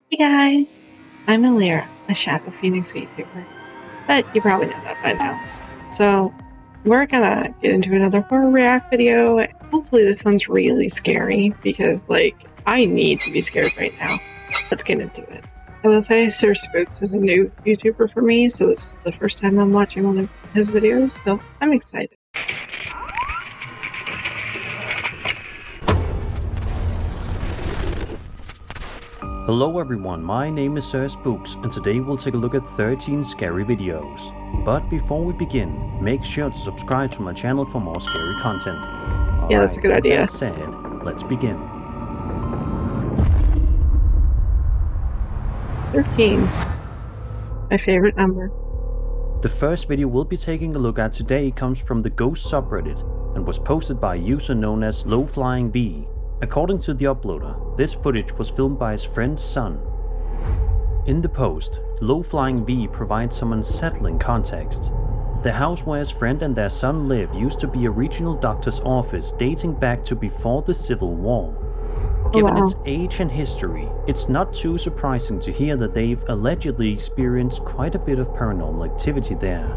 Hey guys, I'm Alira, a Shadow Phoenix VTuber, but you probably know that by now. So we're gonna get into another horror react video. Hopefully this one's really scary because I need to be scared right now. Let's get into it. I will say Sir Spooks is a new YouTuber for me, so this is the first time I'm watching one of his videos, so I'm excited. Hello everyone, my name is Sir Spooks and today we'll take a look at 13 scary videos. But before we begin, make sure to subscribe to my channel for more scary content. Yeah, that's a good idea. With that said, let's begin. 13. My favorite number. The first video we'll be taking a look at today comes from the Ghost subreddit and was posted by a user known as Low-Flying Bee. According to the uploader, this footage was filmed by his friend's son. In the post, Low-Flying V provides some unsettling context. The house where his friend and their son live used to be a regional doctor's office dating back to before the Civil War. Given its age and history, it's not too surprising to hear that they've allegedly experienced quite a bit of paranormal activity there.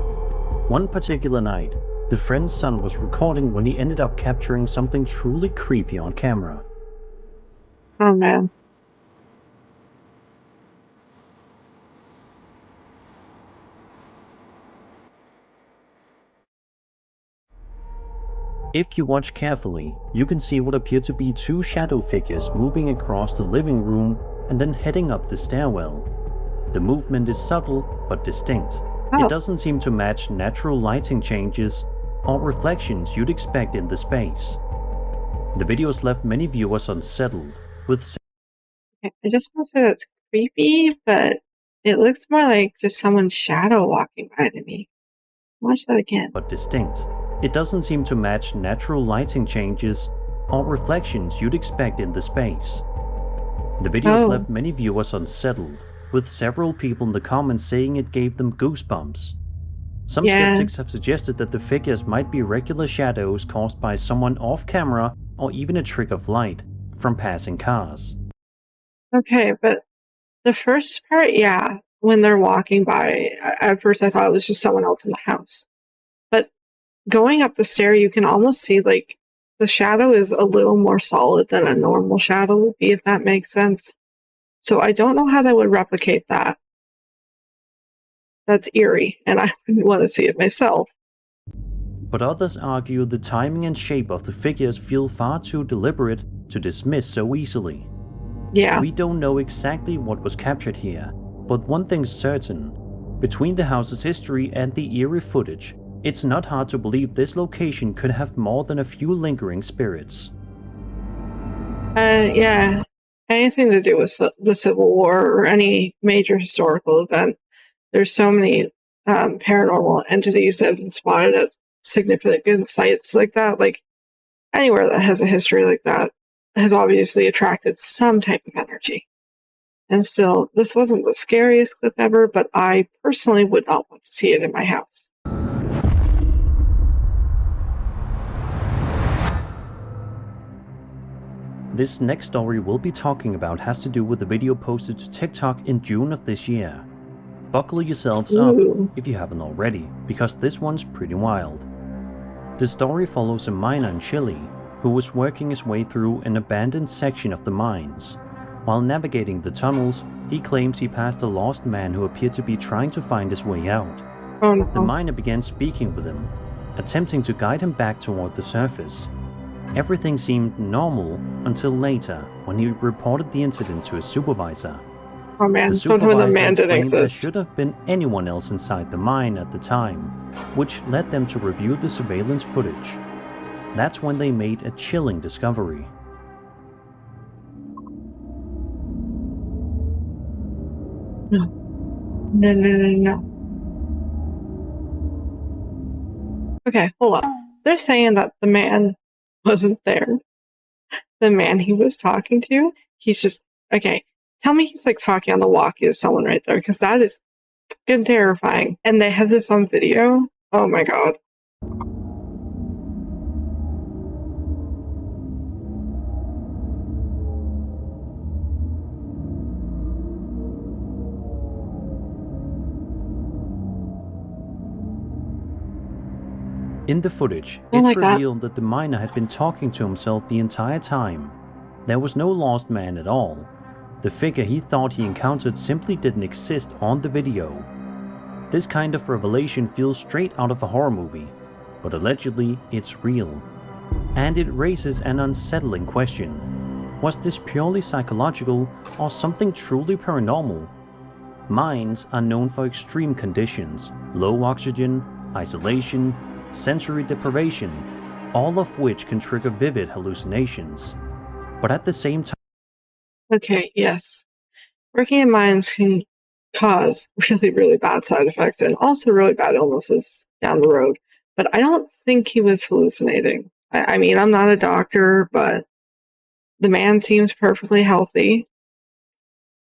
One particular night, the friend's son was recording when he ended up capturing something truly creepy on camera. Oh man. If you watch carefully, you can see what appear to be two shadow figures moving across the living room and then heading up the stairwell. The movement is subtle but distinct. It doesn't seem to match natural lighting changes or reflections you'd expect in the space. The videos left many viewers unsettled, with I just want to say that's creepy, but it looks more like just someone's shadow walking by to me. Watch that again. But distinct. It doesn't seem to match natural lighting changes or reflections you'd expect in the space. The videos left many viewers unsettled, with several people in the comments saying it gave them goosebumps. Some skeptics have suggested that the figures might be regular shadows caused by someone off camera or even a trick of light from passing cars. Okay, but the first part, when they're walking by, at first I thought it was just someone else in the house. But going up the stair, you can almost see the shadow is a little more solid than a normal shadow would be, if that makes sense. So I don't know how that would replicate that. That's eerie, and I wouldn't want to see it myself. But others argue the timing and shape of the figures feel far too deliberate to dismiss so easily. Yeah. We don't know exactly what was captured here, but one thing's certain. Between the house's history and the eerie footage, it's not hard to believe this location could have more than a few lingering spirits. Yeah. Anything to do with the Civil War or any major historical event. There's so many paranormal entities that have been spotted at significant sites like that. Like anywhere that has a history like that has obviously attracted some type of energy. And still, this wasn't the scariest clip ever, but I personally would not want to see it in my house. This next story we'll be talking about has to do with a video posted to TikTok in June of this year. Buckle yourselves up if you haven't already, because this one's pretty wild. The story follows a miner in Chile who was working his way through an abandoned section of the mines. While navigating the tunnels, he claims he passed a lost man who appeared to be trying to find his way out. Oh, no. The miner began speaking with him, attempting to guide him back toward the surface. Everything seemed normal until later, when he reported the incident to his supervisor. Oh man, don't tell me the man didn't exist. There should have been anyone else inside the mine at the time, which led them to review the surveillance footage. That's when they made a chilling discovery. No. Okay, hold up. They're saying that the man wasn't there. The man he was talking to, he's just, okay, tell me he's talking on the walkie to someone right there, because that is fucking terrifying. And they have this on video. Oh my god. In the footage, I it's like that. revealed that the miner had been talking to himself the entire time. There was no lost man at all. The figure he thought he encountered simply didn't exist on the video. This kind of revelation feels straight out of a horror movie, but allegedly it's real. And it raises an unsettling question. Was this purely psychological or something truly paranormal? Mines are known for extreme conditions, low oxygen, isolation, sensory deprivation, all of which can trigger vivid hallucinations. But at the same time, Okay, yes. Working in mines can cause really, really bad side effects and also really bad illnesses down the road. But I don't think he was hallucinating. I mean, I'm not a doctor, but the man seems perfectly healthy.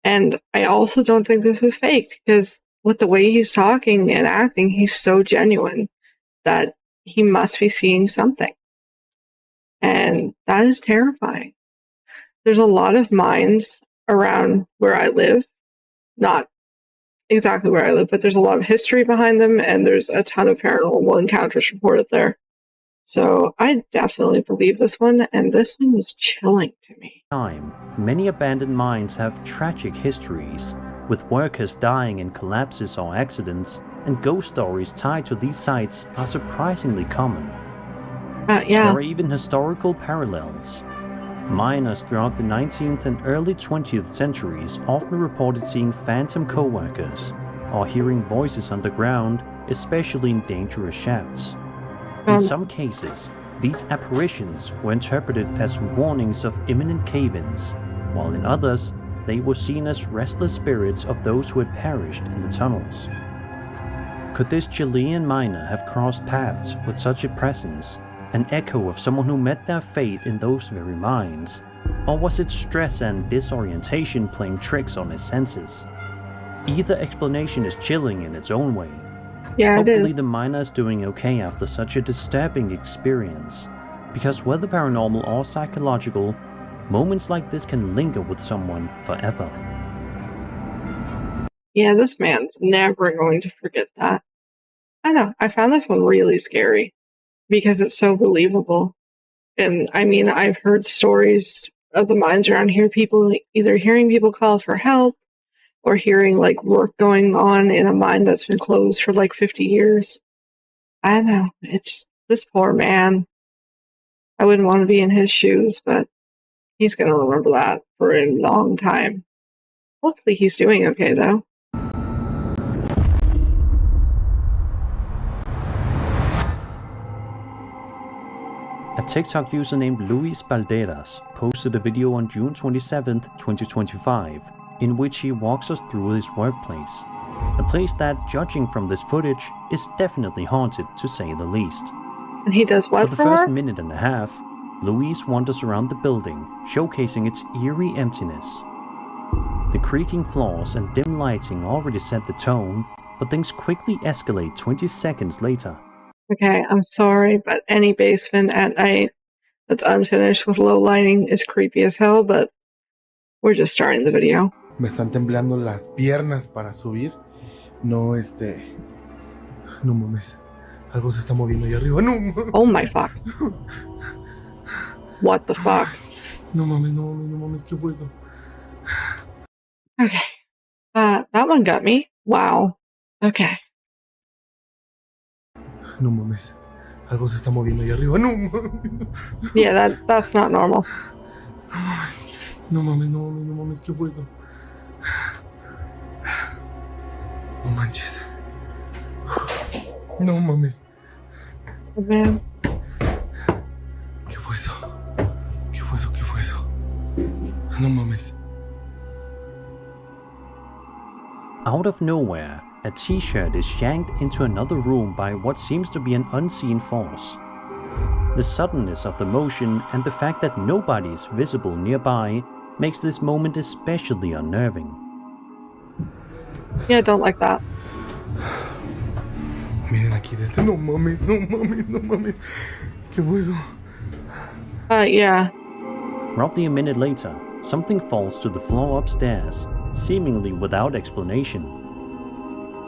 And I also don't think this is fake because with the way he's talking and acting, he's so genuine that he must be seeing something. And that is terrifying. There's a lot of mines around where I live, not exactly where I live, but there's a lot of history behind them, and there's a ton of paranormal encounters reported there. So I definitely believe this one, and this one was chilling to me. Many abandoned mines have tragic histories, with workers dying in collapses or accidents, and ghost stories tied to these sites are surprisingly common. Yeah. There are even historical parallels. Miners throughout the 19th and early 20th centuries often reported seeing phantom co-workers, or hearing voices underground, especially in dangerous shafts. In some cases, these apparitions were interpreted as warnings of imminent cave-ins, while in others, they were seen as restless spirits of those who had perished in the tunnels. Could this Chilean miner have crossed paths with such a presence, an echo of someone who met their fate in those very mines? Or was it stress and disorientation playing tricks on his senses? Either explanation is chilling in its own way. Yeah, Hopefully the miner is doing okay after such a disturbing experience, because whether paranormal or psychological, moments like this can linger with someone forever. Yeah, this man's never going to forget that. I know, I found this one really scary because it's so believable. And I mean, I've heard stories of the mines around here, people either hearing people call for help or hearing like work going on in a mine that's been closed for like 50 years. I know, it's this poor man. I wouldn't want to be in his shoes, but he's going to remember that for a long time. Hopefully he's doing okay though. A TikTok user named Luis Balderas posted a video on June 27, 2025, in which he walks us through his workplace. A place that, judging from this footage, is definitely haunted to say the least. And he does what for the first minute and a half, Luis wanders around the building, showcasing its eerie emptiness. The creaking floors and dim lighting already set the tone, but things quickly escalate 20 seconds later. Okay, I'm sorry, but any basement at night that's unfinished with low lighting is creepy as hell, but we're just starting the video. Me están temblando las piernas para subir. No, no mames. Algo se está moviendo ahí arriba. No mames. Oh my fuck. What the fuck? No mames, no mames, no mames. ¿Qué fue eso? Okay. That one got me. Wow. Okay. No mames. Algo se está moviendo ahí arriba. No mames. Yeah, that's not normal. No mames, no mames, no mames. ¿Qué fue eso? No manches. No mames. Oh, man. ¿Qué fue eso? ¿Qué fue eso? ¿Qué fue eso? No mames. Out of nowhere, a t-shirt is yanked into another room by what seems to be an unseen force. The suddenness of the motion and the fact that nobody is visible nearby makes this moment especially unnerving. Yeah, I don't like that. Miren aquí desde. No mames, no mames, no mames. ¿Qué fue eso? Yeah. Roughly a minute later, something falls to the floor upstairs, seemingly without explanation.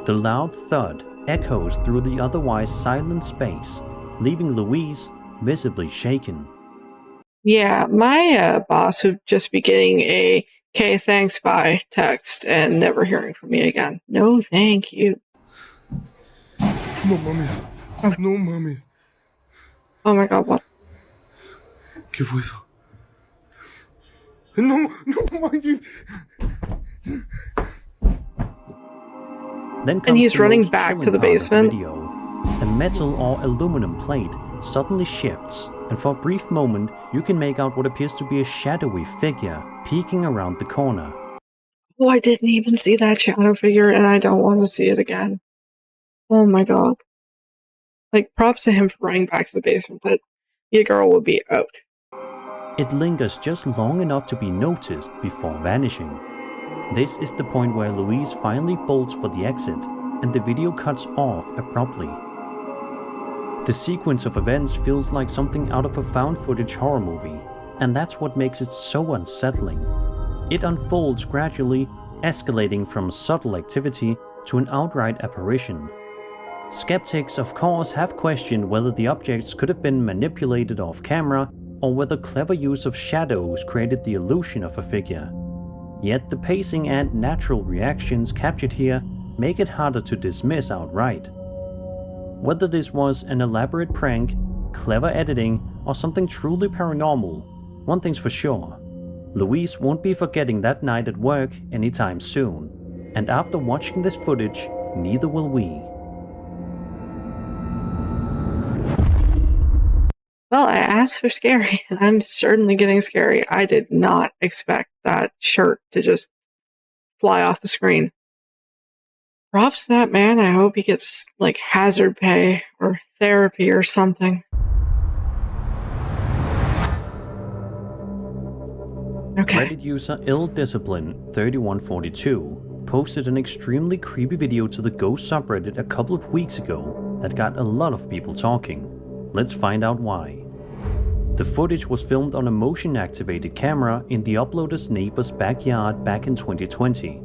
The loud thud echoes through the otherwise silent space, leaving Louise visibly shaken. Yeah, my boss would just be getting a "Okay, thanks, bye" text and never hearing from me again. No, thank you. No mames. No mames. Oh my god, what? ¿Qué fue eso? No, no manches. Then comes And he's the running most back to chilling the part of basement. video. A metal or aluminum plate suddenly shifts, and for a brief moment you can make out what appears to be a shadowy figure peeking around the corner. Oh, I didn't even see that shadow figure, and I don't want to see it again. Oh my god. Like, props to him for running back to the basement, but your girl would be out. It lingers just long enough to be noticed before vanishing. This is the point where Louise finally bolts for the exit, and the video cuts off abruptly. The sequence of events feels like something out of a found footage horror movie, and that's what makes it so unsettling. It unfolds gradually, escalating from subtle activity to an outright apparition. Skeptics, of course, have questioned whether the objects could have been manipulated off camera or whether clever use of shadows created the illusion of a figure. Yet the pacing and natural reactions captured here make it harder to dismiss outright. Whether this was an elaborate prank, clever editing, or something truly paranormal, one thing's for sure: Louise won't be forgetting that night at work anytime soon, and after watching this footage, neither will we. Well, I asked for scary, and I'm certainly getting scary. I did not expect that shirt to just fly off the screen. Props to that man. I hope he gets, like, hazard pay or therapy or something. Okay. Reddit user Illdiscipline3142 posted an extremely creepy video to the Ghost subreddit a couple of weeks ago that got a lot of people talking. Let's find out why. The footage was filmed on a motion-activated camera in the uploader's neighbor's backyard back in 2020.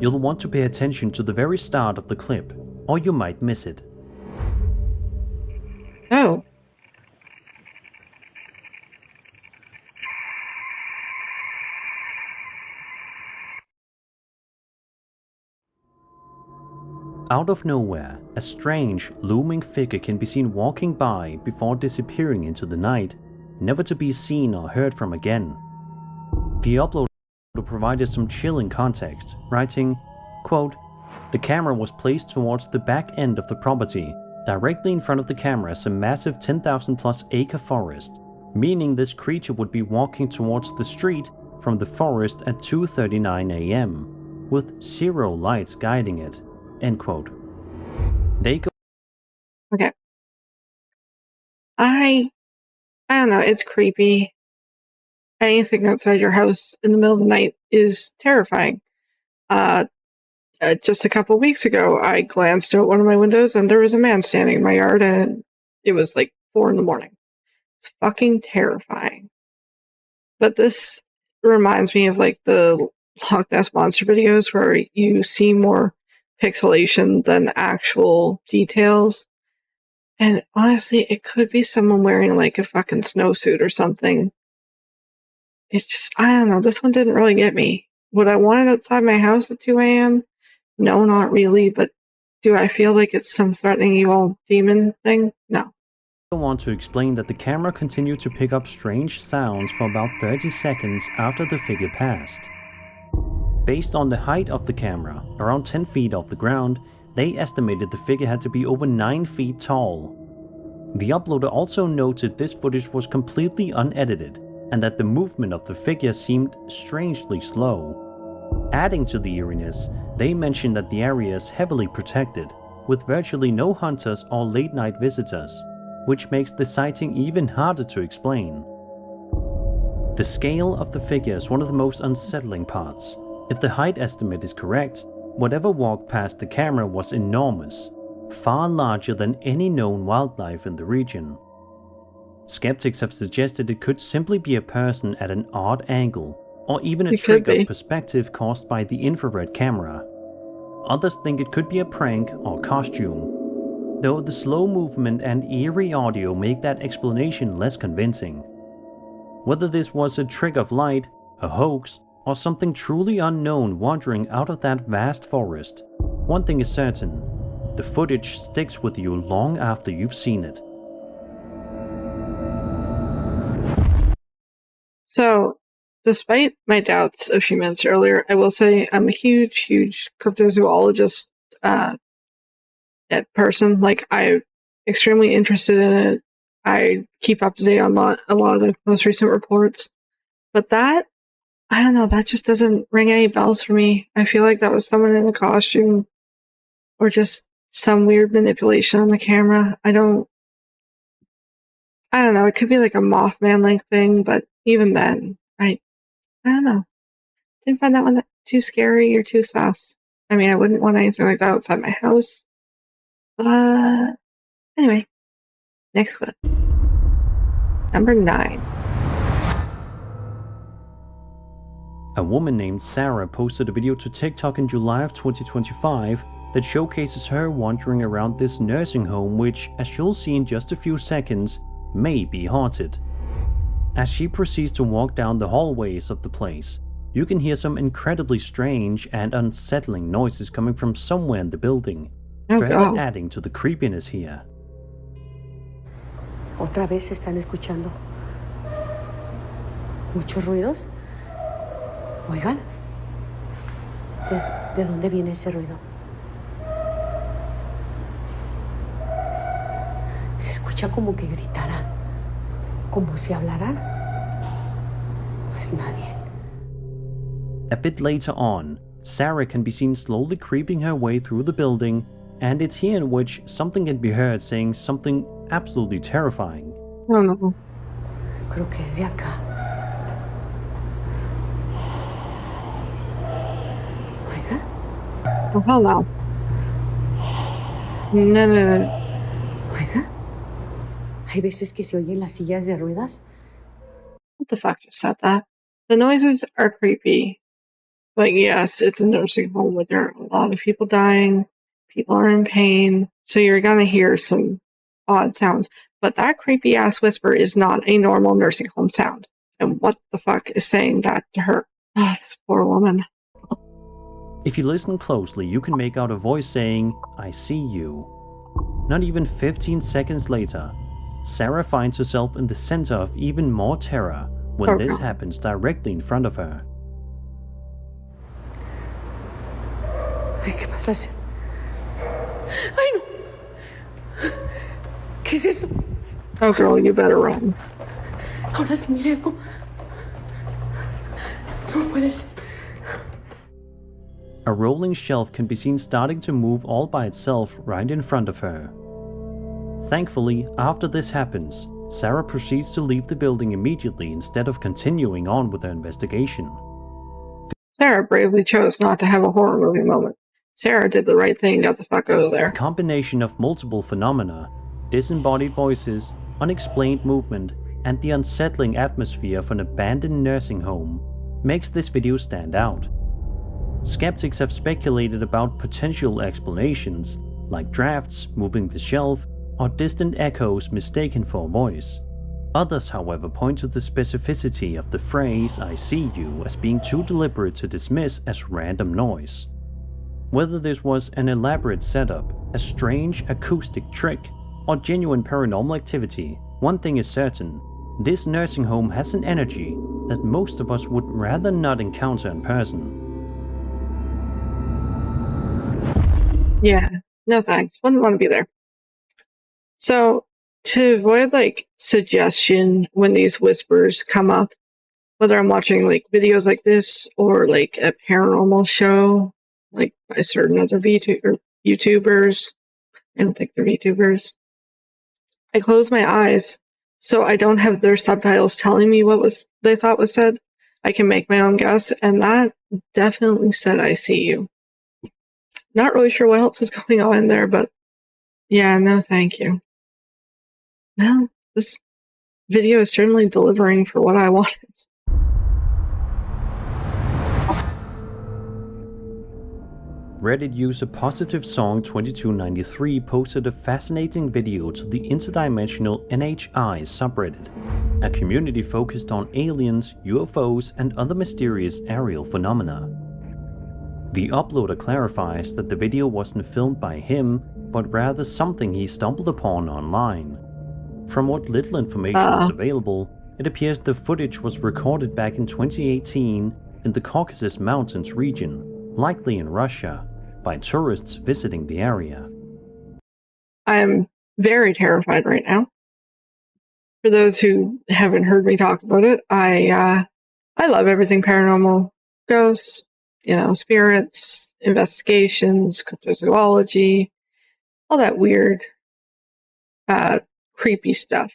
You'll want to pay attention to the very start of the clip, or you might miss it. Oh. Out of nowhere, a strange, looming figure can be seen walking by before disappearing into the night, never to be seen or heard from again. The uploader provided some chilling context, writing, quote, "The camera was placed towards the back end of the property. Directly in front of the camera is a massive 10,000 plus acre forest, meaning this creature would be walking towards the street from the forest at 2:39 a.m., with zero lights guiding it." End quote. They go. Okay. I don't know, it's creepy. Anything outside your house in the middle of the night is terrifying. Just a couple weeks ago, I glanced out one of my windows and there was a man standing in my yard, and it was like 4 in the morning. It's fucking terrifying. But this reminds me of like the Loch Ness Monster videos where you see more pixelation than actual details. And honestly, it could be someone wearing like a fucking snowsuit or something. It's just, I don't know, this one didn't really get me. Would I want it outside my house at 2 a.m.? No, not really, but do I feel like it's some threatening evil demon thing? No. I want to explain that the camera continued to pick up strange sounds for about 30 seconds after the figure passed. Based on the height of the camera, around 10 feet off the ground, they estimated the figure had to be over 9 feet tall. The uploader also noted this footage was completely unedited, and that the movement of the figure seemed strangely slow. Adding to the eeriness, they mentioned that the area is heavily protected, with virtually no hunters or late-night visitors, which makes the sighting even harder to explain. The scale of the figure is one of the most unsettling parts. If the height estimate is correct, whatever walked past the camera was enormous, far larger than any known wildlife in the region. Skeptics have suggested it could simply be a person at an odd angle, or even a trick of perspective caused by the infrared camera. Others think it could be a prank or costume. though the slow movement and eerie audio make that explanation less convincing. Whether this was a trick of light, a hoax, or something truly unknown wandering out of that vast forest, one thing is certain: the footage sticks with you long after you've seen it. So, despite my doubts a few minutes earlier, I will say I'm a huge cryptozoologist person. Like, I'm extremely interested in it. I keep up to date on a lot of the most recent reports. But that, I don't know, that just doesn't ring any bells for me. I feel like that was someone in a costume or just some weird manipulation on the camera. I don't know, it could be like a Mothman-like thing, but even then, I don't know. Didn't find that one too scary or too sus. I mean, I wouldn't want anything like that outside my house. But anyway, next clip. Number 9. A woman named Sarah posted a video to TikTok in July of 2025 that showcases her wandering around this nursing home, which, as you'll see in just a few seconds, may be haunted. As she proceeds to walk down the hallways of the place, you can hear some incredibly strange and unsettling noises coming from somewhere in the building, further adding to the creepiness here. Otra vez se están escuchando muchos ruidos. Oigan, ¿de dónde viene ese ruido? Se escucha como que gritaran, como si hablaran. No es nadie. A bit later on, Sarah can be seen slowly creeping her way through the building, and it's here in which something can be heard saying something absolutely terrifying. Oh no. Creo que es de acá. Oiga. Oh hell no. No. Oiga. Hay veces que se oyen las sillas de ruedas. What the fuck just said that? The noises are creepy. But yes, it's a nursing home where there are a lot of people dying. People are in pain. So you're gonna hear some odd sounds. But that creepy ass whisper is not a normal nursing home sound. And what the fuck is saying that to her? Oh, this poor woman. If you listen closely, you can make out a voice saying, "I see you." Not even 15 seconds later, Sarah finds herself in the center of even more terror when this happens directly in front of her. Ay, ¿qué pasa? Ay, no. ¿Qué es eso? Oh girl, you better run. Ahora sí, mire algo. No puede ser. A rolling shelf can be seen starting to move all by itself right in front of her. Thankfully, after this happens, Sarah proceeds to leave the building immediately instead of continuing on with her investigation. Sarah bravely chose not to have a horror movie moment. Sarah did the right thing and got the fuck out of there. A combination of multiple phenomena, disembodied voices, unexplained movement, and the unsettling atmosphere of an abandoned nursing home makes this video stand out. Skeptics have speculated about potential explanations, like drafts moving the shelf, or distant echoes mistaken for a voice. Others, however, point to the specificity of the phrase "I see you" as being too deliberate to dismiss as random noise. Whether this was an elaborate setup, a strange acoustic trick, or genuine paranormal activity, one thing is certain: this nursing home has an energy that most of us would rather not encounter in person. Yeah, no thanks. Wouldn't want to be there. So, to avoid suggestion when these whispers come up, whether I'm watching videos like this or a paranormal show by certain other YouTubers, I don't think they're VTubers, I close my eyes so I don't have their subtitles telling me what they thought was said. I can make my own guess, and that definitely said "I see you." Not really sure what else is going on in there, but yeah, no thank you. Well, this video is certainly delivering for what I wanted. Reddit user Positive Song 2293 posted a fascinating video to the interdimensional NHI subreddit, a community focused on aliens, UFOs, and other mysterious aerial phenomena. The uploader clarifies that the video wasn't filmed by him, but rather something he stumbled upon online. From what little information is available, it appears the footage was recorded back in 2018 in the Caucasus Mountains region, likely in Russia, by tourists visiting the area. I'm very terrified right now. For those who haven't heard me talk about it, I love everything paranormal, ghosts, spirits, investigations, cryptozoology, all that weird, creepy stuff.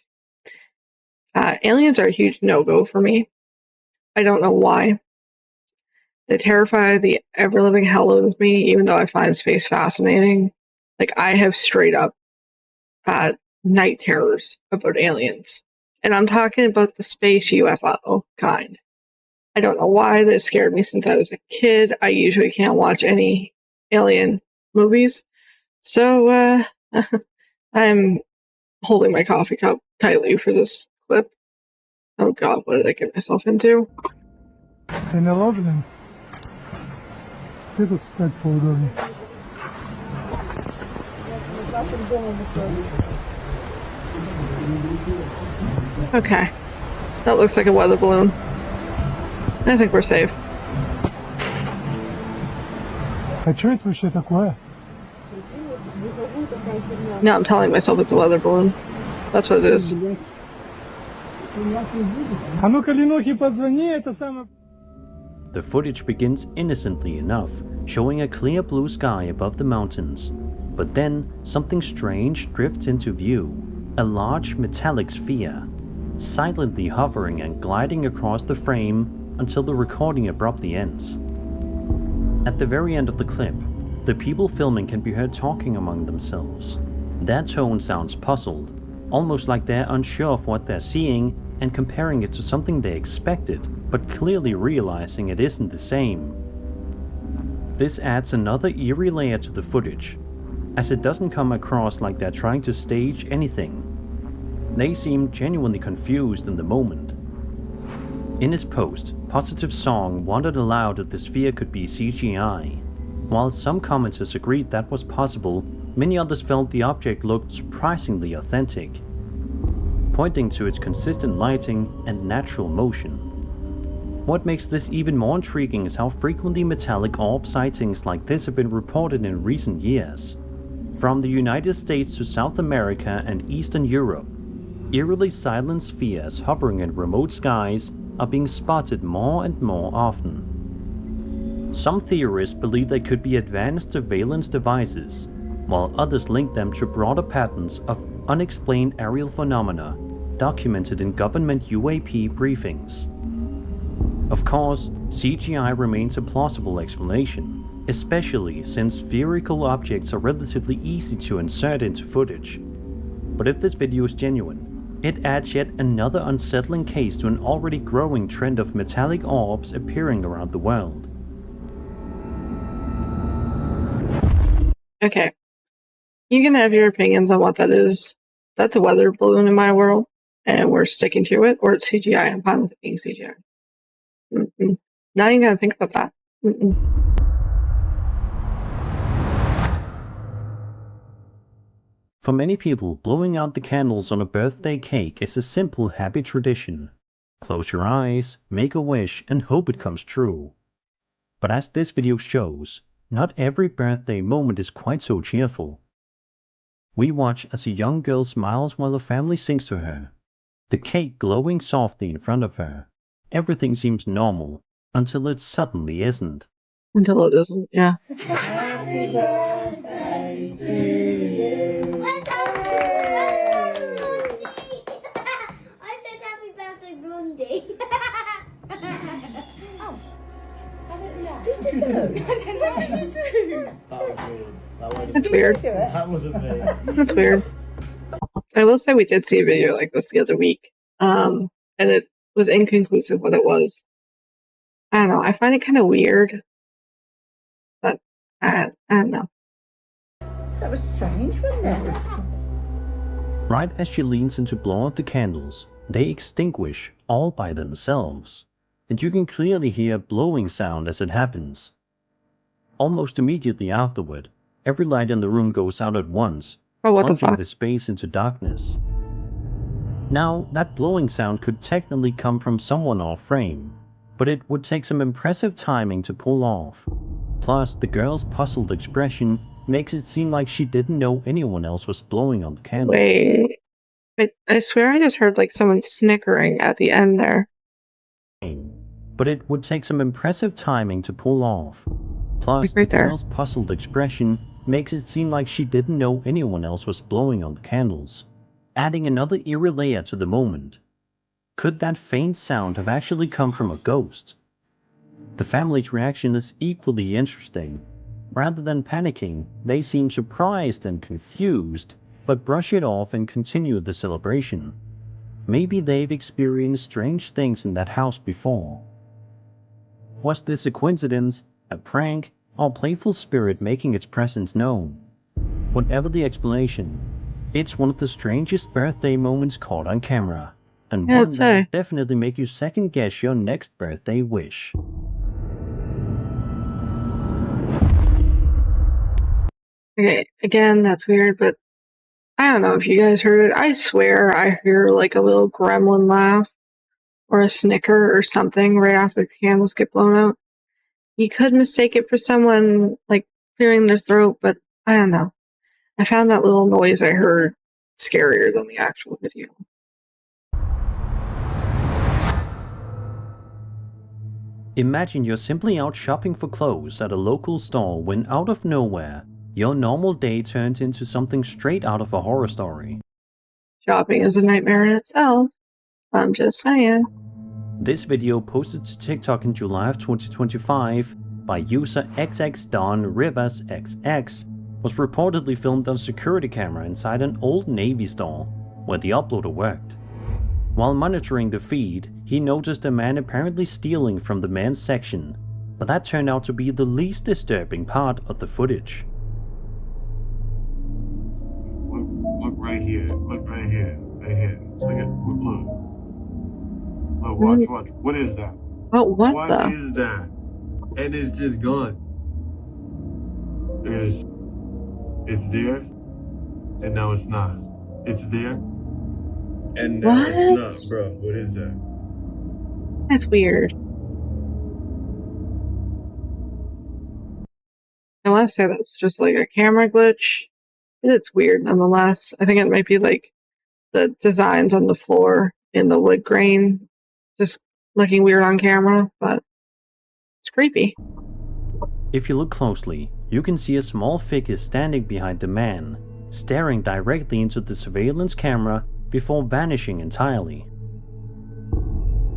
Aliens are a huge no-go for me. I don't know why. They terrify the ever-living hell out of me, even though I find space fascinating. Like, I have straight up night terrors about aliens. And I'm talking about the space UFO kind. I don't know why that scared me since I was a kid. I usually can't watch any alien movies. So, I'm holding my coffee cup tightly for this clip. Oh god, what did I get myself into? Ты не ловлен? Ты тут стать поудобнее. Okay. That looks like a weather balloon. I think we're safe. А что это вообще такое? No, I'm telling myself it's a weather balloon. That's what it is. А ну-ка, Ленухе позвони, это самое... The footage begins innocently enough, showing a clear blue sky above the mountains. But then, something strange drifts into view. A large metallic sphere, silently hovering and gliding across the frame until the recording abruptly ends. At the very end of the clip, the people filming can be heard talking among themselves. Their tone sounds puzzled, almost like they're unsure of what they're seeing and comparing it to something they expected, but clearly realizing it isn't the same. This adds another eerie layer to the footage, as it doesn't come across like they're trying to stage anything. They seem genuinely confused in the moment. In his post, Positive Song wondered aloud if the sphere could be CGI. While some commenters agreed that was possible, many others felt the object looked surprisingly authentic, pointing to its consistent lighting and natural motion. What makes this even more intriguing is how frequently metallic orb sightings like this have been reported in recent years. From the United States to South America and Eastern Europe, eerily silent spheres hovering in remote skies are being spotted more and more often. Some theorists believe they could be advanced surveillance devices, while others link them to broader patterns of unexplained aerial phenomena documented in government UAP briefings. Of course, CGI remains a plausible explanation, especially since spherical objects are relatively easy to insert into footage. But if this video is genuine, it adds yet another unsettling case to an already growing trend of metallic orbs appearing around the world. Okay. You can have your opinions on what that is. That's a weather balloon in my world, and we're sticking to it, or it's CGI. I'm fine with it being CGI. Now you gotta think about that. For many people, blowing out the candles on a birthday cake is a simple, happy tradition. Close your eyes, make a wish, and hope it comes true. But as this video shows, not every birthday moment is quite so cheerful. We watch as a young girl smiles while the family sings to her, the cake glowing softly in front of her. Everything seems normal, until it suddenly isn't. Until it isn't, yeah. Happy birthday to you. I said happy birthday, Blondie. Oh. What did you do? That's weird. That wasn't me. That's weird. I will say we did see a video like this the other week, and it was inconclusive what it was. I don't know. I find it kind of weird, but I I don't know. That was strange, wasn't it? Right as she leans in to blow out the candles, they extinguish all by themselves, and you can clearly hear a blowing sound as it happens. Almost immediately afterward, every light in the room goes out at once, Oh, what the plunging fuck? the space into darkness. Now, that blowing sound could technically come from someone off frame, but it would take some impressive timing to pull off. Plus, the girl's puzzled expression makes it seem like she didn't know anyone else was blowing on the candles. Wait. I swear I just heard like someone snickering at the end there. But it would take some impressive timing to pull off. Plus, Like right the there. girl's puzzled expression makes it seem like she didn't know anyone else was blowing on the candles, adding another eerie layer to the moment. Could that faint sound have actually come from a ghost? The family's reaction is equally interesting. Rather than panicking, they seem surprised and confused, but brush it off and continue the celebration. Maybe they've experienced strange things in that house before. Was this a coincidence, a prank, or playful spirit making its presence known? Whatever the explanation, it's one of the strangest birthday moments caught on camera, and Yeah, one I'd that will say. definitely make you second guess your next birthday wish. Okay, again, that's weird, but I don't know if you guys heard it. I swear I hear like a little gremlin laugh or a snicker or something right after the candles get blown out. You could mistake it for someone like clearing their throat, but I don't know. I found that little noise I heard scarier than the actual video. Imagine you're simply out shopping for clothes at a local store when out of nowhere, your normal day turns into something straight out of a horror story. Shopping is a nightmare in itself. I'm just saying. This video, posted to TikTok in July of 2025 by user XXDonRiversXX, was reportedly filmed on a security camera inside an Old Navy store where the uploader worked. While monitoring the feed, he noticed a man apparently stealing from the men's section, but that turned out to be the least disturbing part of the footage. Look right here. Look right here. Right here. Look. Look, watch. What is that? What What the? is that? And it's just gone. It's there, and now it's not. It's there, and now it's not, bro. What is that? That's weird. I want to say that's just like a camera glitch, but it's weird nonetheless. I think it might be like the designs on the floor in the wood grain just looking weird on camera, but it's creepy. If you look closely, you can see a small figure standing behind the man, staring directly into the surveillance camera before vanishing entirely.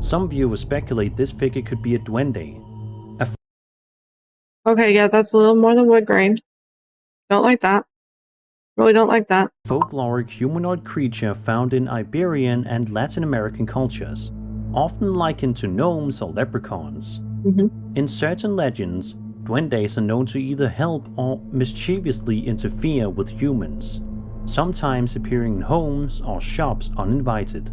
Some viewers speculate this figure could be a duende. Okay, yeah, that's a little more than wood grain. Don't like that. Really don't like that. Folkloric humanoid creature found in Iberian and Latin American cultures, often likened to gnomes or leprechauns. In certain legends, duendes are known to either help or mischievously interfere with humans, sometimes appearing in homes or shops uninvited.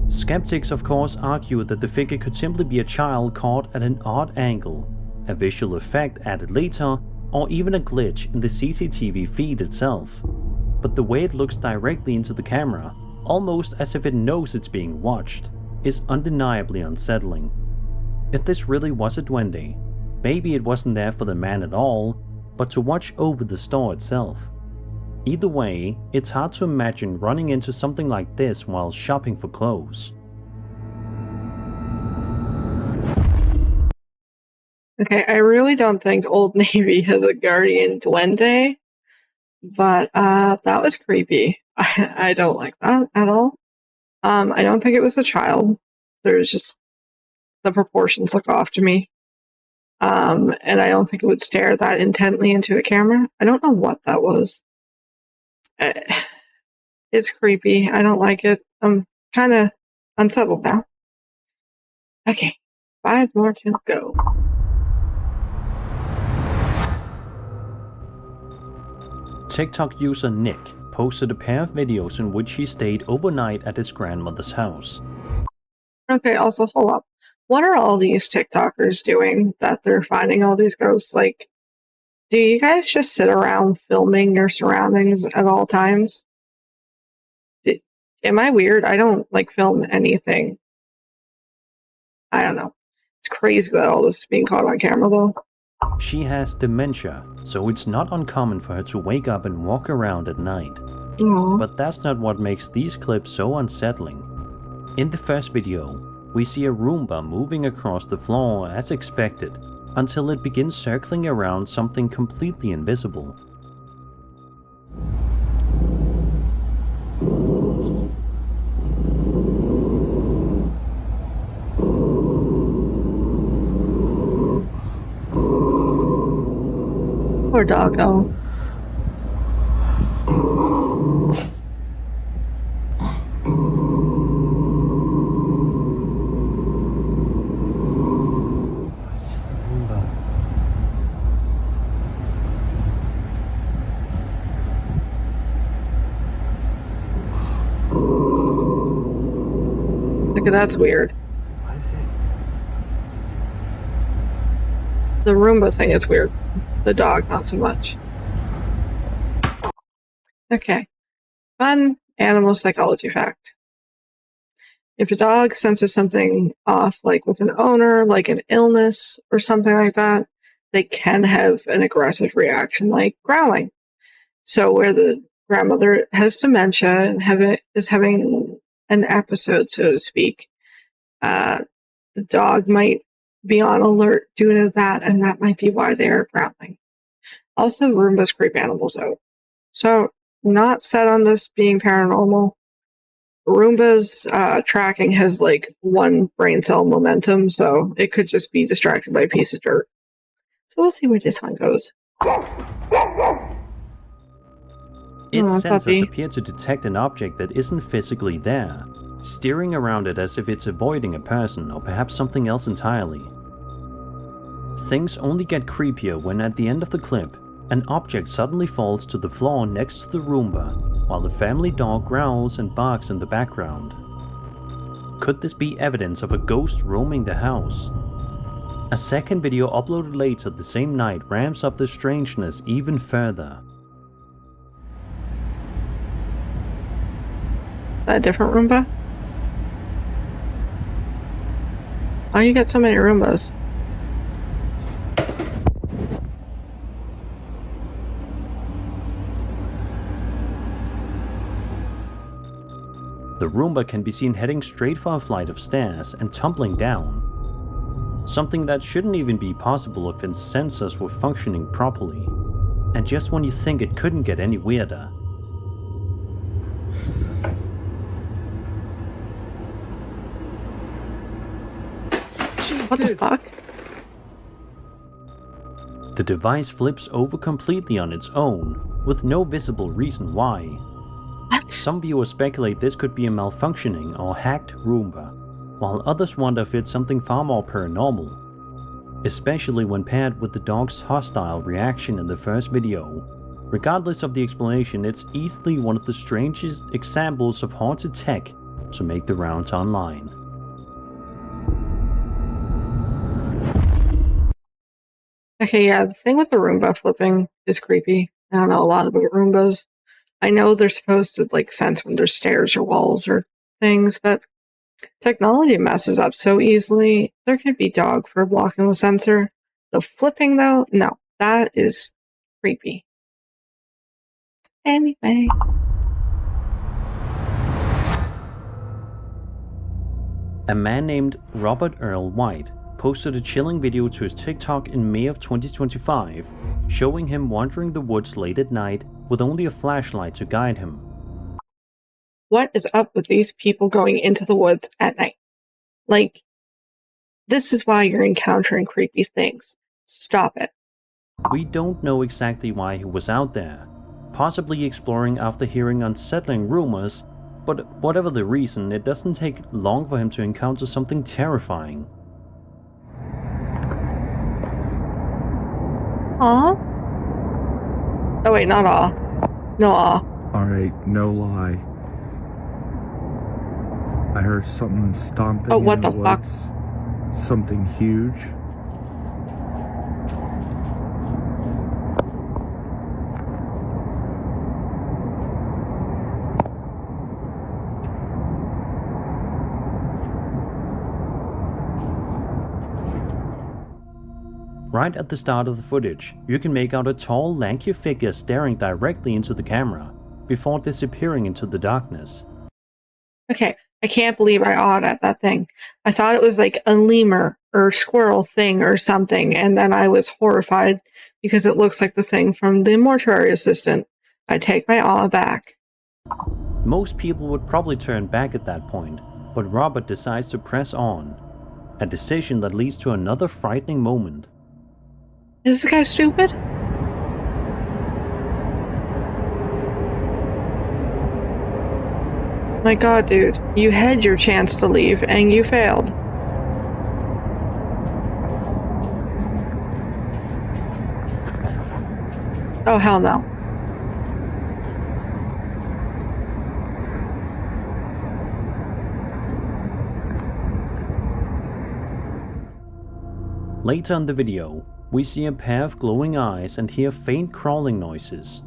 Skeptics of course argue that the figure could simply be a child caught at an odd angle, a visual effect added later, or even a glitch in the CCTV feed itself. But the way it looks directly into the camera, almost as if it knows it's being watched, is undeniably unsettling. If this really was a duende, maybe it wasn't there for the man at all, but to watch over the store itself. Either way, it's hard to imagine running into something like this while shopping for clothes. Okay, I really don't think Old Navy has a guardian duende, but that was creepy. I don't like that at all. I don't think it was a child. There's just the proportions look off to me. And I don't think it would stare that intently into a camera. I don't know what that was. It's creepy. I don't like it. I'm kind of unsettled now. Okay, 5 more to go. TikTok user Nick posted a pair of videos in which he stayed overnight at his grandmother's house. Okay, also, hold up. What are all these TikTokers doing that they're finding all these ghosts? Like, do you guys just sit around filming your surroundings at all times? Am I weird? I don't, like, film anything. I don't know. It's crazy that all this is being caught on camera, though. She has dementia, so it's not uncommon for her to wake up and walk around at night. Aww. But that's not what makes these clips so unsettling. In the first video, we see a Roomba moving across the floor as expected, until it begins circling around something completely invisible. Poor doggo. Okay, that's weird. The Roomba thing is weird. The dog, not so much. Okay. Fun animal psychology fact. If a dog senses something off, like with an owner, like an illness or something like that, they can have an aggressive reaction, like growling. So where the grandmother has dementia and is having an episode, so to speak, the dog might be on alert due to that, and that might be why they are growling. Also, Roombas creep animals out. So, not set on this being paranormal. Roomba's tracking has like one brain cell momentum, so it could just be distracted by a piece of dirt. So we'll see where this one goes. Its Aw, sensors puppy. appear to detect an object that isn't physically there, steering around it as if it's avoiding a person or perhaps something else entirely. Things only get creepier when at the end of the clip, an object suddenly falls to the floor next to the Roomba, while the family dog growls and barks in the background. Could this be evidence of a ghost roaming the house? A second video uploaded later the same night ramps up the strangeness even further. Is that a different Roomba? Why you got so many Roombas? The Roomba can be seen heading straight for a flight of stairs and tumbling down. Something that shouldn't even be possible if its sensors were functioning properly. And just when you think it couldn't get any weirder. What the fuck? The device flips over completely on its own, with no visible reason why. What? Some viewers speculate this could be a malfunctioning or hacked Roomba, while others wonder if it's something far more paranormal, especially when paired with the dog's hostile reaction in the first video. Regardless of the explanation, it's easily one of the strangest examples of haunted tech to make the rounds online. Okay, yeah, the thing with the Roomba flipping is creepy. I don't know a lot about Roombas. I know they're supposed to like sense when there's stairs or walls or things, but technology messes up so easily. There could be dog for blocking the sensor. The flipping though, no, that is creepy. Anyway. A man named Robert Earl White posted a chilling video to his TikTok in May of 2025, showing him wandering the woods late at night with only a flashlight to guide him. What is up with these people going into the woods at night? Like, this is why you're encountering creepy things. Stop it. We don't know exactly why he was out there, possibly exploring after hearing unsettling rumors, but whatever the reason, it doesn't take long for him to encounter something terrifying. Aw? Oh wait, not aw. No awe. Alright, no lie. I heard something stomping Oh, what in the the fuck? woods. Something huge. Right at the start of the footage, you can make out a tall, lanky figure staring directly into the camera, before disappearing into the darkness. Okay, I can't believe I awed at that thing. I thought it was like a lemur or squirrel thing or something, and then I was horrified because it looks like the thing from the mortuary assistant. I take my awe back. Most people would probably turn back at that point, but Robert decides to press on. A decision that leads to another frightening moment. Is this guy stupid? My god, dude. You had your chance to leave, and you failed. Oh, hell no. Later in the video, we see a pair of glowing eyes and hear faint crawling noises.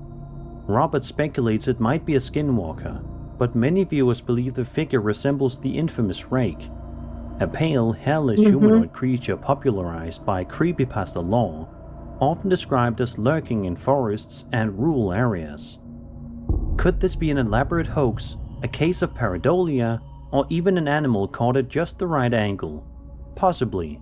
Robert speculates it might be a skinwalker, but many viewers believe the figure resembles the infamous Rake, a pale, hairless humanoid creature popularized by creepypasta lore, often described as lurking in forests and rural areas. Could this be an elaborate hoax, a case of pareidolia, or even an animal caught at just the right angle? Possibly,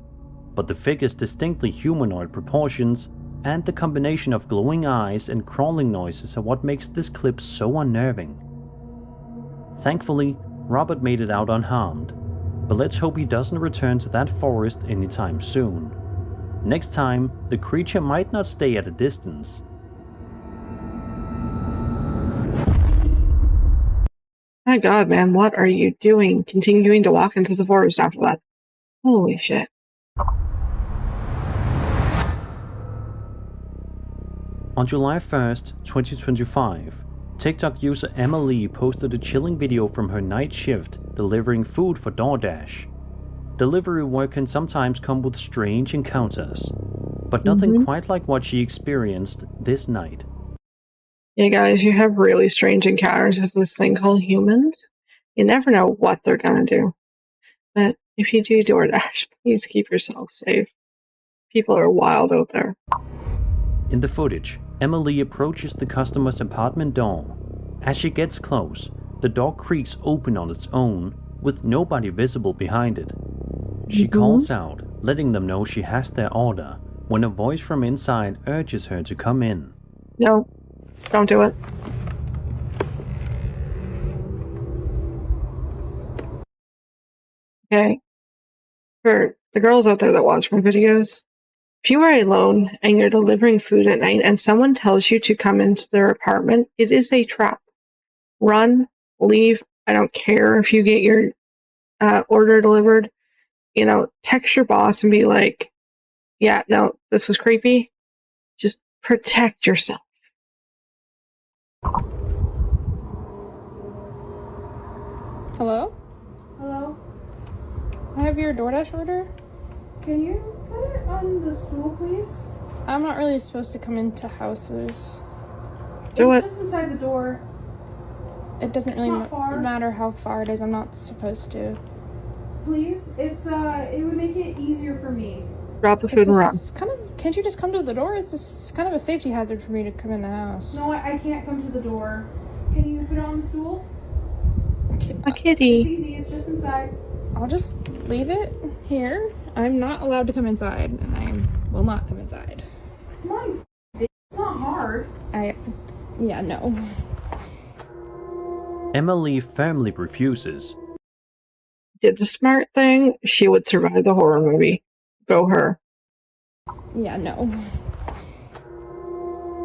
but the figure's distinctly humanoid proportions and the combination of glowing eyes and crawling noises are what makes this clip so unnerving. Thankfully, Robert made it out unharmed, but let's hope he doesn't return to that forest anytime soon. Next time, the creature might not stay at a distance. My god, man, what are you doing? Continuing to walk into the forest after that. Holy shit. On July 1st, 2025, TikTok user Emma Lee posted a chilling video from her night shift delivering food for DoorDash. Delivery work can sometimes come with strange encounters, but nothing quite like what she experienced this night. Yeah, guys, you have really strange encounters with this thing called humans. You never know what they're gonna do. But if you do DoorDash, please keep yourself safe. People are wild out there. In the footage, Emma Lee approaches the customer's apartment door. As she gets close, the door creaks open on its own, with nobody visible behind it. She calls out, letting them know she has their order, when a voice from inside urges her to come in. No, don't do it. Okay. For the girls out there that watch my videos, if you are alone and you're delivering food at night and someone tells you to come into their apartment, it is a trap. Run, leave. I don't care if you get your order delivered. You know, text your boss and be like, yeah, no, this was creepy. Just protect yourself. Hello? Hello? I have your DoorDash order. Can you put it on the stool, please? I'm not really supposed to come into houses. It's just inside the door. It doesn't really not far. matter how far it is. I'm not supposed to. Please? It's it would make it easier for me. Drop the food and run. Can't you just come to the door? It's just kind of a safety hazard for me to come in the house. No, I can't come to the door. Can you put it on the stool? A kitty. It's easy, it's just inside. I'll just leave it here. I'm not allowed to come inside, and I will not come inside. Come on, it's not hard. Yeah, no. Emma Lee firmly refuses. Did the smart thing, she would survive the horror movie. Go her. Yeah, no.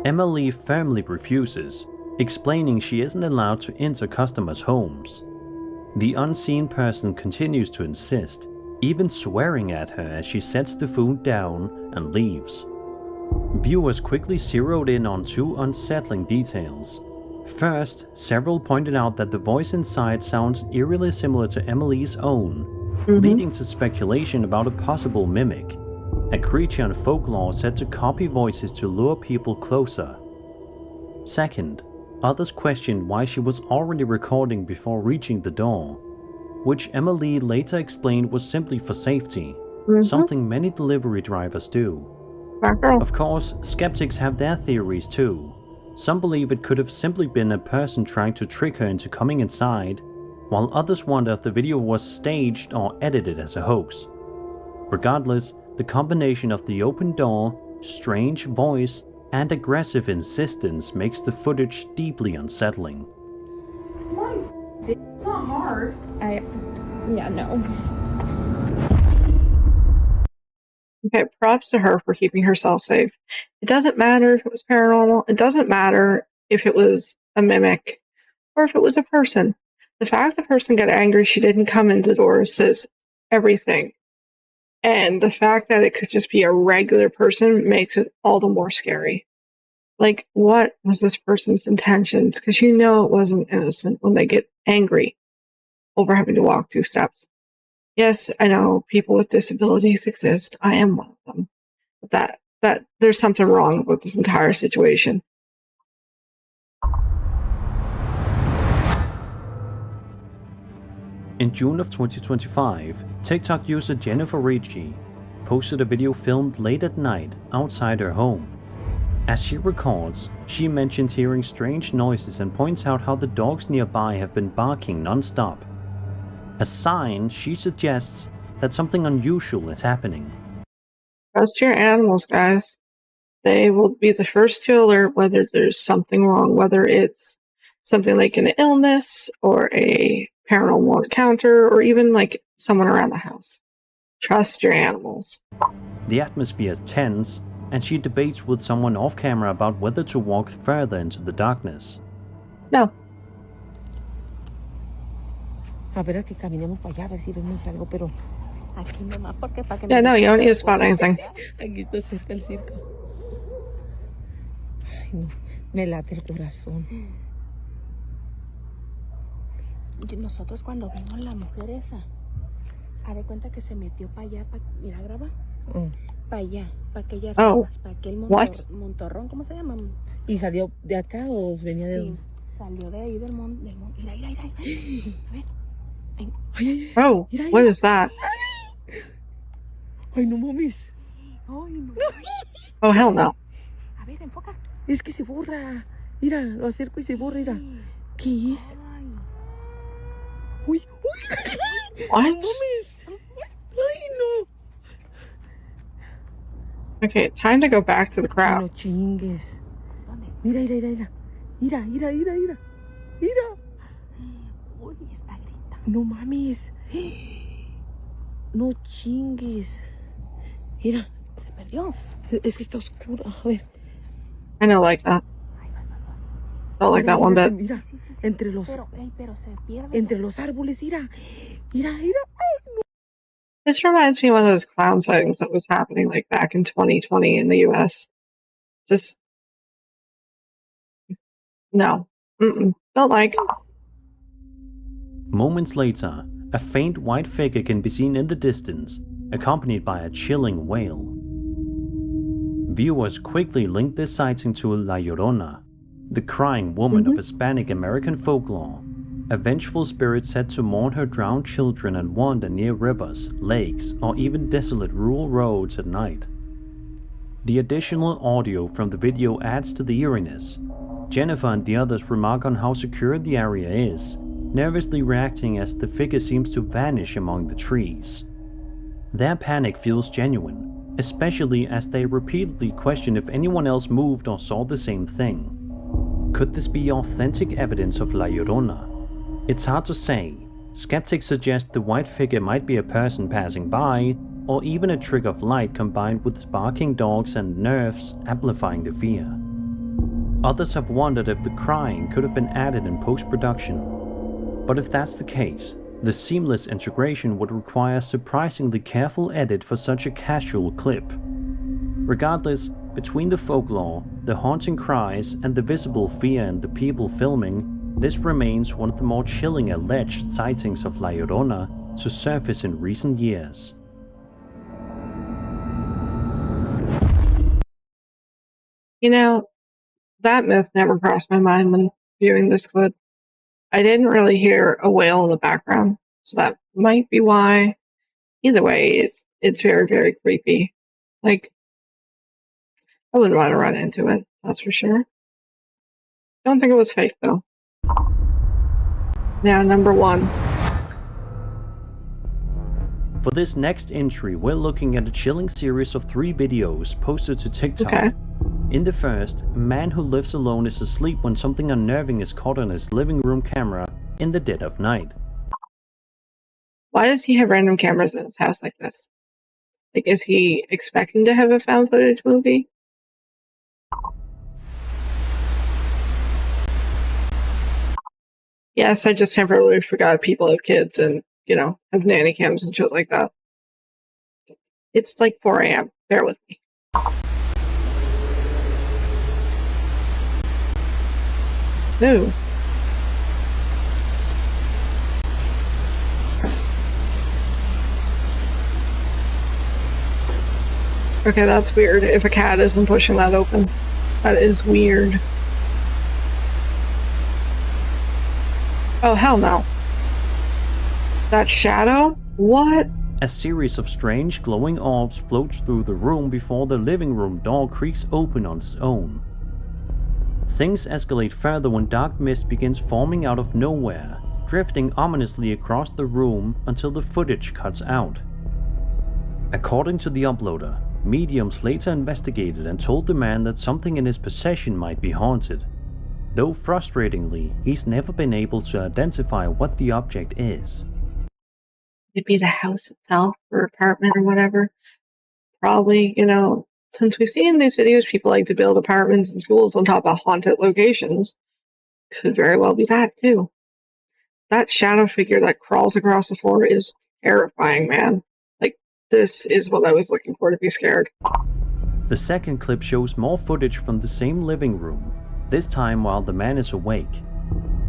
Emma Lee firmly refuses, explaining she isn't allowed to enter customers' homes. The unseen person continues to insist, even swearing at her as she sets the food down and leaves. Viewers quickly zeroed in on two unsettling details. First, several pointed out that the voice inside sounds eerily similar to Emily's own, leading to speculation about a possible mimic, a creature in folklore said to copy voices to lure people closer. Second, others questioned why she was already recording before reaching the door, which Emily later explained was simply for safety, something many delivery drivers do. Of course, skeptics have their theories too. Some believe it could have simply been a person trying to trick her into coming inside, while others wonder if the video was staged or edited as a hoax. Regardless, the combination of the open door, strange voice, and aggressive insistence makes the footage deeply unsettling. It's not hard. Yeah, no. Okay, props to her for keeping herself safe. It doesn't matter if it was paranormal. It doesn't matter if it was a mimic or if it was a person. The fact the person got angry she didn't come in the door says everything. And the fact that it could just be a regular person makes it all the more scary. Like, what was this person's intentions? Because you know it wasn't innocent when they get angry over having to walk 2 steps. Yes, I know people with disabilities exist. I am one of them. But that there's something wrong with this entire situation. In June of 2025, TikTok user Jennifer Ricci posted a video filmed late at night outside her home. As she records, she mentions hearing strange noises and points out how the dogs nearby have been barking non-stop. A sign she suggests that something unusual is happening. Trust your animals, guys. They will be the first to alert whether there's something wrong, whether it's something like an illness or a paranormal encounter or even like someone around the house. Trust your animals. The atmosphere is tense, and she debates with someone off camera about whether to walk further into the darkness. No. A ver, que caminemos para allá a ver si vemos algo, pero aquí nomás porque para que Yeah, no, you don't need to spot anything. Aquí está cerca el circo. Ay, no, me late el corazón. Nosotros cuando vimos la mujer esa, haz de cuenta que se metió para allá, para ir a grabar. Para allá, para aquella para aquel montorrón, ¿cómo se llama? ¿Y salió de acá o venía de Sí, salió de ahí del monte. Mira. A ver. Oh, what is that? Ay, no mames. Ay, no. Oh, hell no. A ver, enfoca. Es que se borra. Mira, lo acerco y se borra, mira. ¿Qué es? Uy. What? No mames. Ay, no. Okay, time to go back to the crowd. No chingues. Mira. Mira. Uy, está gritando. No mames. No chingues. Mira, Se perdió. es que está oscuro. A ver. I know, like that. Don't like that one bit. Mira, entre los se pierde. entre los árboles, mira. This reminds me of one of those clown sightings that was happening like back in 2020 in the US. Just no. Don't like. Moments later, a faint white figure can be seen in the distance, accompanied by a chilling wail. Viewers quickly linked this sighting to La Llorona, the crying woman of Hispanic American folklore, a vengeful spirit said to mourn her drowned children and wander near rivers, lakes, or even desolate rural roads at night. The additional audio from the video adds to the eeriness. Jennifer and the others remark on how secure the area is, nervously reacting as the figure seems to vanish among the trees. Their panic feels genuine, especially as they repeatedly question if anyone else moved or saw the same thing. Could this be authentic evidence of La Llorona? It's hard to say. Skeptics suggest the white figure might be a person passing by, or even a trick of light combined with barking dogs and nerves amplifying the fear. Others have wondered if the crying could have been added in post-production. But if that's the case, the seamless integration would require a surprisingly careful edit for such a casual clip. Regardless, Between the folklore, the haunting cries, and the visible fear in the people filming, this remains one of the more chilling alleged sightings of La Llorona to surface in recent years. You know, that myth never crossed my mind when viewing this clip. I didn't really hear a wail in the background, so that might be why. Either way, it's very, very creepy. Like, I wouldn't want to run into it, that's for sure. Don't think it was fake, though. Now, number 1. For this next entry, we're looking at a chilling series of 3 videos posted to TikTok. Okay. In the first, a man who lives alone is asleep when something unnerving is caught on his living room camera in the dead of night. Why does he have random cameras in his house like this? Like, is he expecting to have a found footage movie? Yes, I just temporarily forgot people have kids and, have nanny cams and shit like that. It's like 4 a.m. Bear with me. Ooh. Okay, that's weird. If a cat isn't pushing that open. That is weird. Oh, hell no. That shadow? What? A series of strange glowing orbs floats through the room before the living room door creaks open on its own. Things escalate further when dark mist begins forming out of nowhere, drifting ominously across the room until the footage cuts out. According to the uploader, mediums later investigated and told the man that something in his possession might be haunted. Though frustratingly, he's never been able to identify what the object is. Could it be the house itself or apartment or whatever? Probably, since we've seen in these videos, people like to build apartments and schools on top of haunted locations. Could very well be that, too. That shadow figure that crawls across the floor is terrifying, man. Like, this is what I was looking for to be scared. The second clip shows more footage from the same living room, this time while the man is awake.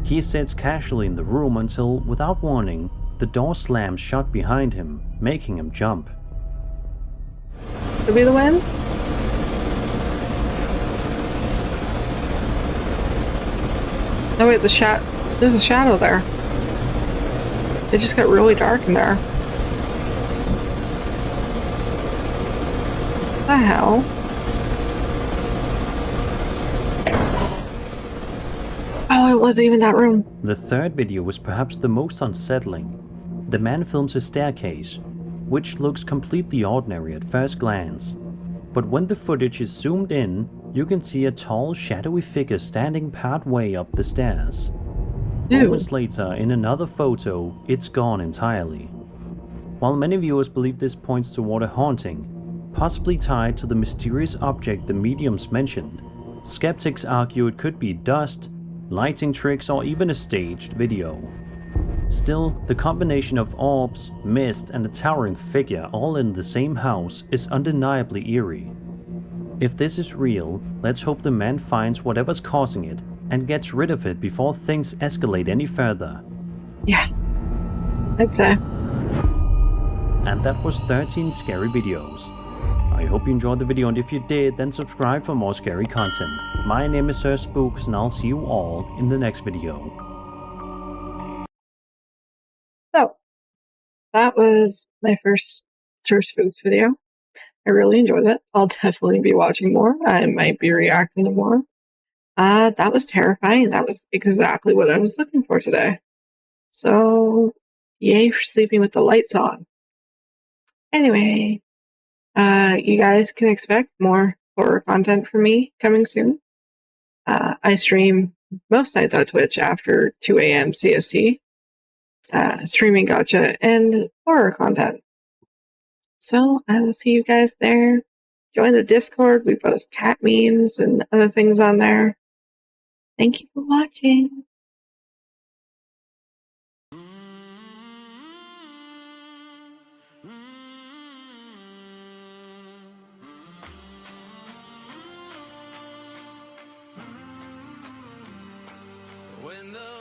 He sits casually in the room until, without warning, the door slams shut behind him, making him jump. Could be the wind? No, wait, there's a shadow there. It just got really dark in there. What the hell? Oh, it wasn't even that room. The third video was perhaps the most unsettling. The man films a staircase, which looks completely ordinary at first glance. But when the footage is zoomed in, you can see a tall, shadowy figure standing partway up the stairs. Moments later, in another photo, it's gone entirely. While many viewers believe this points toward a haunting, possibly tied to the mysterious object the mediums mentioned, skeptics argue it could be dust, lighting tricks, or even a staged video. Still, the combination of orbs, mist, and a towering figure all in the same house is undeniably eerie. If this is real, let's hope the man finds whatever's causing it and gets rid of it before things escalate any further. Yeah, I'd say. And that was 13 scary videos. I hope you enjoyed the video, and if you did, then subscribe for more scary content. My name is Sir Spooks, and I'll see you all in the next video. So, that was my first Sir Spooks video. I really enjoyed it. I'll definitely be watching more. I might be reacting to more. That was terrifying. That was exactly what I was looking for today. So, yay for sleeping with the lights on. Anyway, you guys can expect more horror content from me coming soon. I stream most nights on Twitch after 2 a.m. CST. Streaming gotcha and horror content. So I will see you guys there. Join the Discord. We post cat memes and other things on there. Thank you for watching. When the